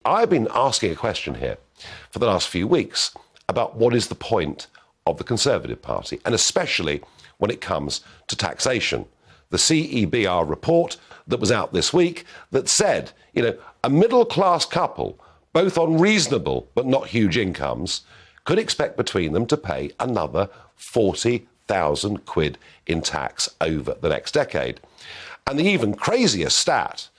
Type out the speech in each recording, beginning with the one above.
I've been asking a question here for the last few weeks about what is the point of the Conservative Party, and especially when it comes to taxation. The CEBR report that was out this week that said, a middle-class couple, both on reasonable but not huge incomes, could expect between them to pay another 40,000 quid in tax over the next decade. And the even crazier stat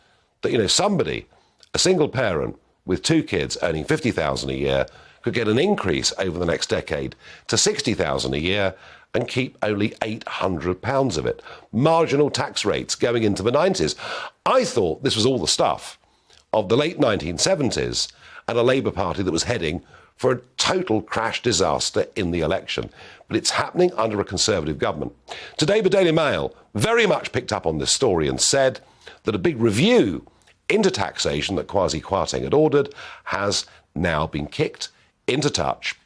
that, somebody, a single parent with 2 kids earning 50,000 a year, could get an increase over the next decade to 60,000 a year and keep only £800 of it. Marginal tax rates going into the 90s. I thought this was all the stuff of the late 1970s and a Labour Party that was heading for a total crash disaster in the election. But it's happening under a Conservative government. Today, the Daily Mail very much picked up on this story and said that a big review into taxation that Kwasi Kwarteng had ordered has now been kicked into touch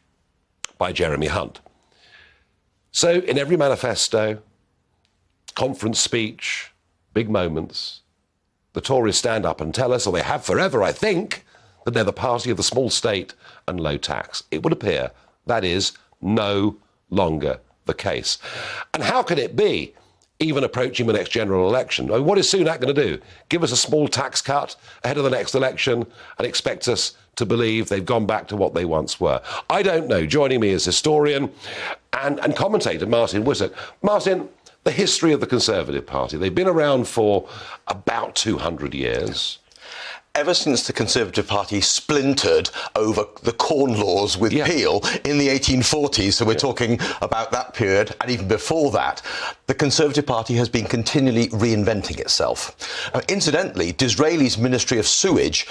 by Jeremy Hunt. So in every manifesto, conference speech, big moments, the Tories stand up and tell us, or they have forever, I think, that they're the party of the small state and low tax. It would appear that is no longer the case. And how can it be, even approaching the next general election? I mean, what is Sunak going to do? Give us a small tax cut ahead of the next election and expect us to believe they've gone back to what they once were? I don't know. Joining me is historian and commentator Martyn Whittock. Martyn, the history of the Conservative Party. They've been around for about 200 years. Ever since the Conservative Party splintered over the Corn Laws with Peel in the 1840s, so we're talking about that period, and even before that, the Conservative Party has been continually reinventing itself. Incidentally, Disraeli's Ministry of Sewage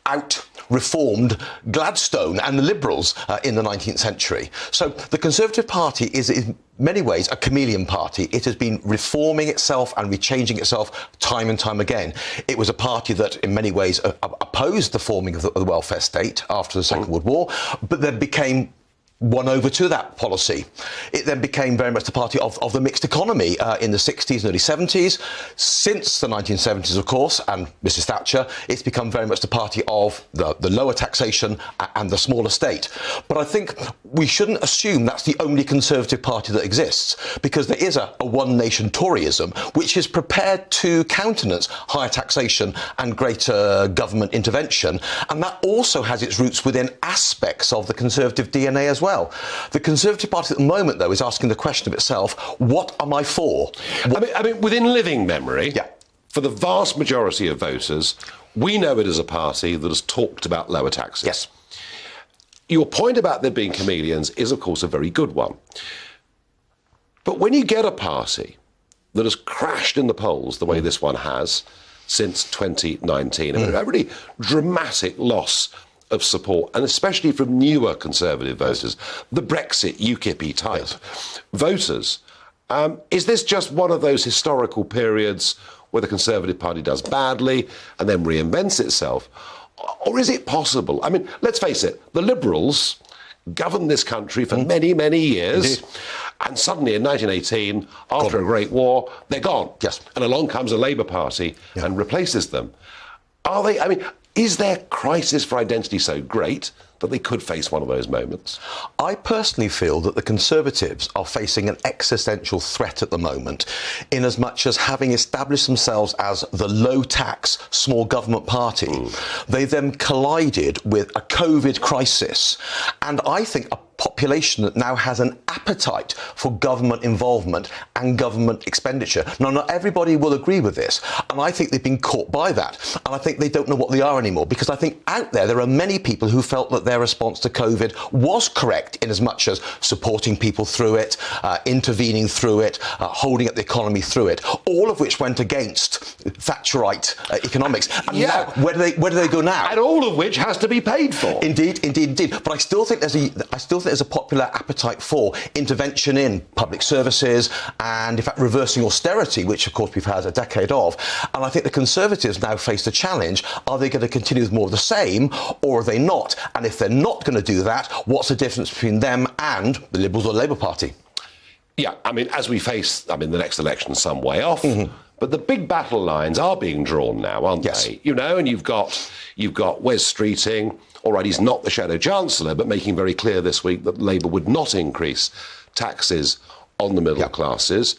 out-reformed Gladstone and the Liberals in the 19th century. So the Conservative Party is in many ways a chameleon party. It has been reforming itself and rechanging itself time and time again. It was a party that in many ways opposed the forming of the welfare state after the Second World War, but then became won over to that policy. It then became very much the party of the mixed economy in the 60s and early 70s. Since the 1970s, of course, and Mrs Thatcher, it's become very much the party of the lower taxation and the smaller state. But I think we shouldn't assume that's the only Conservative party that exists, because there is a one-nation Toryism which is prepared to countenance higher taxation and greater government intervention, and that also has its roots within aspects of the Conservative DNA as well. The Conservative Party at the moment, though, is asking the question of itself, what am I for? I mean, within living memory, for the vast majority of voters, we know it as a party that has talked about lower taxes. Yes. Your point about there being chameleons is, of course, a very good one. But when you get a party that has crashed in the polls the way this one has since 2019, a really dramatic loss of support, and especially from newer Conservative voters, the Brexit UKIP-y type voters. Is this just one of those historical periods where the Conservative Party does badly and then reinvents itself? Or is it possible? I mean, let's face it, the Liberals governed this country for many, many years. Indeed. And suddenly in 1918, after a great war, they're gone. Yes. And along comes a Labour Party and replaces them. Are they, I mean, is their crisis for identity so great that they could face one of those moments? I personally feel that the Conservatives are facing an existential threat at the moment, in as much as having established themselves as the low-tax, small government party, they then collided with a COVID crisis, and I think a population that now has an appetite for government involvement and government expenditure. Now, not everybody will agree with this, and I think they've been caught by that, and I think they don't know what they are anymore, because I think out there are many people who felt that their response to COVID was correct in as much as supporting people through it, intervening through it, holding up the economy through it, all of which went against Thatcherite economics. And now, where do they go now? And all of which has to be paid for. Indeed. But I still think there's a popular appetite for intervention in public services and, in fact, reversing austerity, which, of course, we've had a decade of. And I think the Conservatives now face the challenge: are they going to continue with more of the same, or are they not? And if they're not going to do that, what's the difference between them and the Liberals or the Labour Party? Yeah, I mean, as we face, the next election some way off, But the big battle lines are being drawn now, aren't they? You know, and you've got Wes Streeting. All right, he's not the Shadow Chancellor, but making very clear this week that Labour would not increase taxes on the middle classes.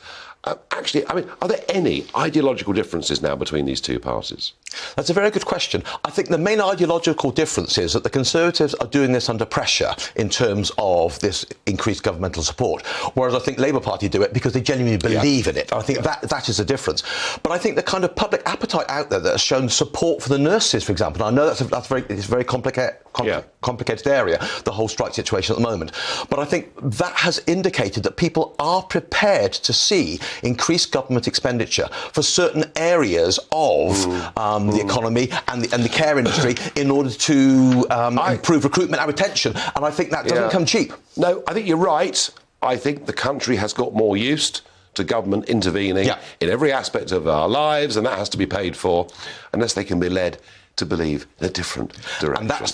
Actually, I mean, are there any ideological differences now between these two parties? That's a very good question. I think the main ideological difference is that the Conservatives are doing this under pressure in terms of this increased governmental support, whereas I think Labour Party do it because they genuinely believe in it. I think that is a difference. But I think the kind of public appetite out there that has shown support for the nurses, for example, and I know it's a very complicated area, the whole strike situation at the moment. But I think that has indicated that people are prepared to see increased government expenditure for certain areas of the economy and the care industry in order to improve recruitment and retention. And I think that doesn't come cheap. No, I think you're right. I think the country has got more used to government intervening in every aspect of our lives, and that has to be paid for, unless they can be led to believe in a different direction. And that's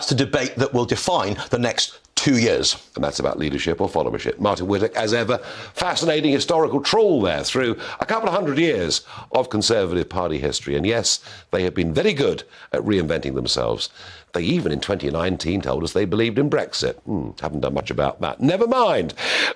the debate that will define the next 2 years. And that's about leadership or followership. Martyn Whittock, as ever, fascinating historical trawl there through a couple of hundred years of Conservative Party history. And yes, they have been very good at reinventing themselves. They even in 2019 told us they believed in Brexit. Haven't done much about that. Never mind.